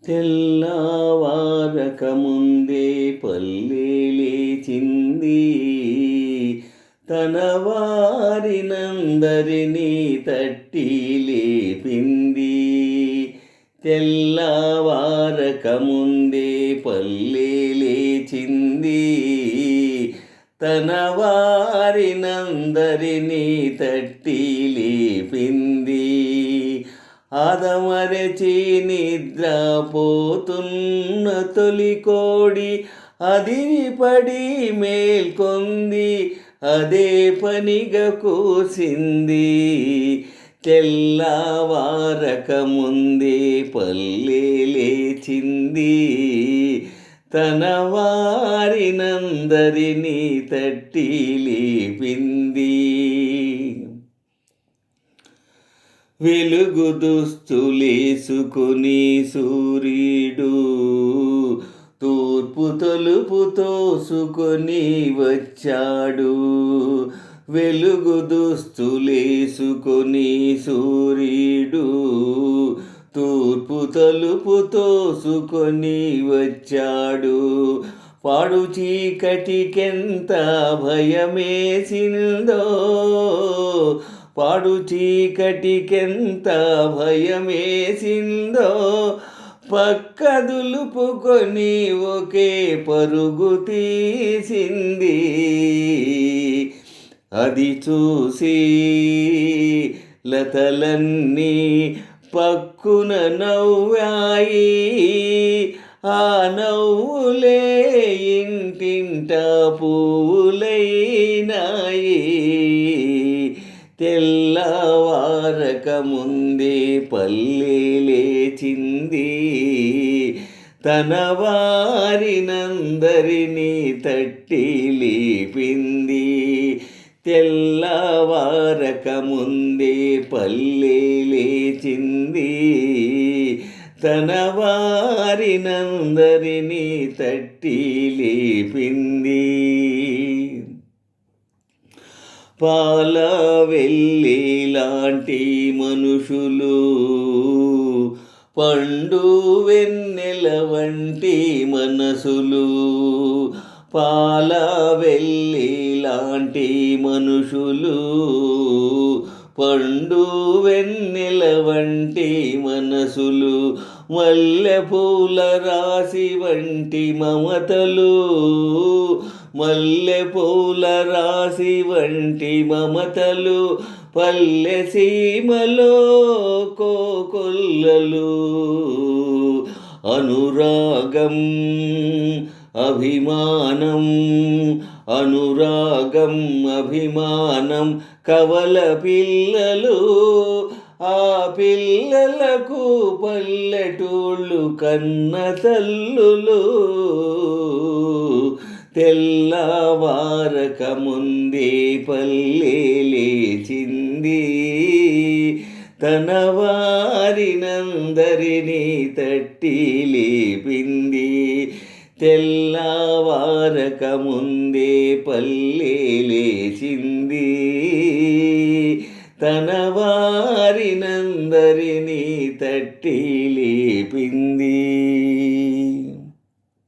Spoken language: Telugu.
తెల్లవారకముందే పల్లె లేచింది, తన వారినందరినీ తట్టి లేపింది. తెల్లవారకముందే పల్లె లేచింది, తన వారినందరినీ తట్టి లేపింది. ఆదమరచి నిద్రపోతున్న తొలికోడి అదిరిపడి మేల్కొంది, అదే పనిగా కూసింది. తెల్లవారకముందే పల్లె లేచింది, తన వారినందరినీ తట్టి లేపింది. వెలుగు దుస్తులేసుకుని సూర్యుడు తూర్పు తలుపు తోసుకొని వచ్చాడు. వెలుగు దుస్తులేసుకొని సూర్యుడు తూర్పు తలుపు తోసుకొని వచ్చాడు. పాడు చీకటికెంత భయమేసిందో, పాడు చీకటికెంత భయమేసిందో, పక్క దులుపుకొని ఒకే పరుగు తీసింది. అది చూసి లతలన్నీ పక్కున నవ్వాయి, ఆ నవ్వులే ఇంటింట పువ్వులైనాయి. తెల్లవారకముందే పల్లె లేచింది, తన వారినందరినీ తట్టి లేపింది. తెల్లవారకముందే పల్లె లేచింది, తన వారినందరినీ తట్టి లేపింది. పాల వెల్లి లాంటి మనుషులు, పండు వెన్నెల వంటి మనసులు. పాల వెల్లి లాంటి మనుషులు, పండు వెన్నెల వంటి మనసులు. మల్లె పూల రాశి వంటి మమతలు, మల్లె పూల రాశి వంటి మమతలు. పల్లె సీమలో కోకొల్లలు, అనురాగం అభిమానం, అనురాగం అభిమానం. కవల పిల్లలు, ఆ పిల్లలకు పల్లెటూళ్ళు కన్న తల్లులు. తెల్లవారకముందే పల్లె లేచింది, తన వారినందరినీ తట్టి లేపింది. తెల్లవారకముందే పల్లె లేచింది, తన వారి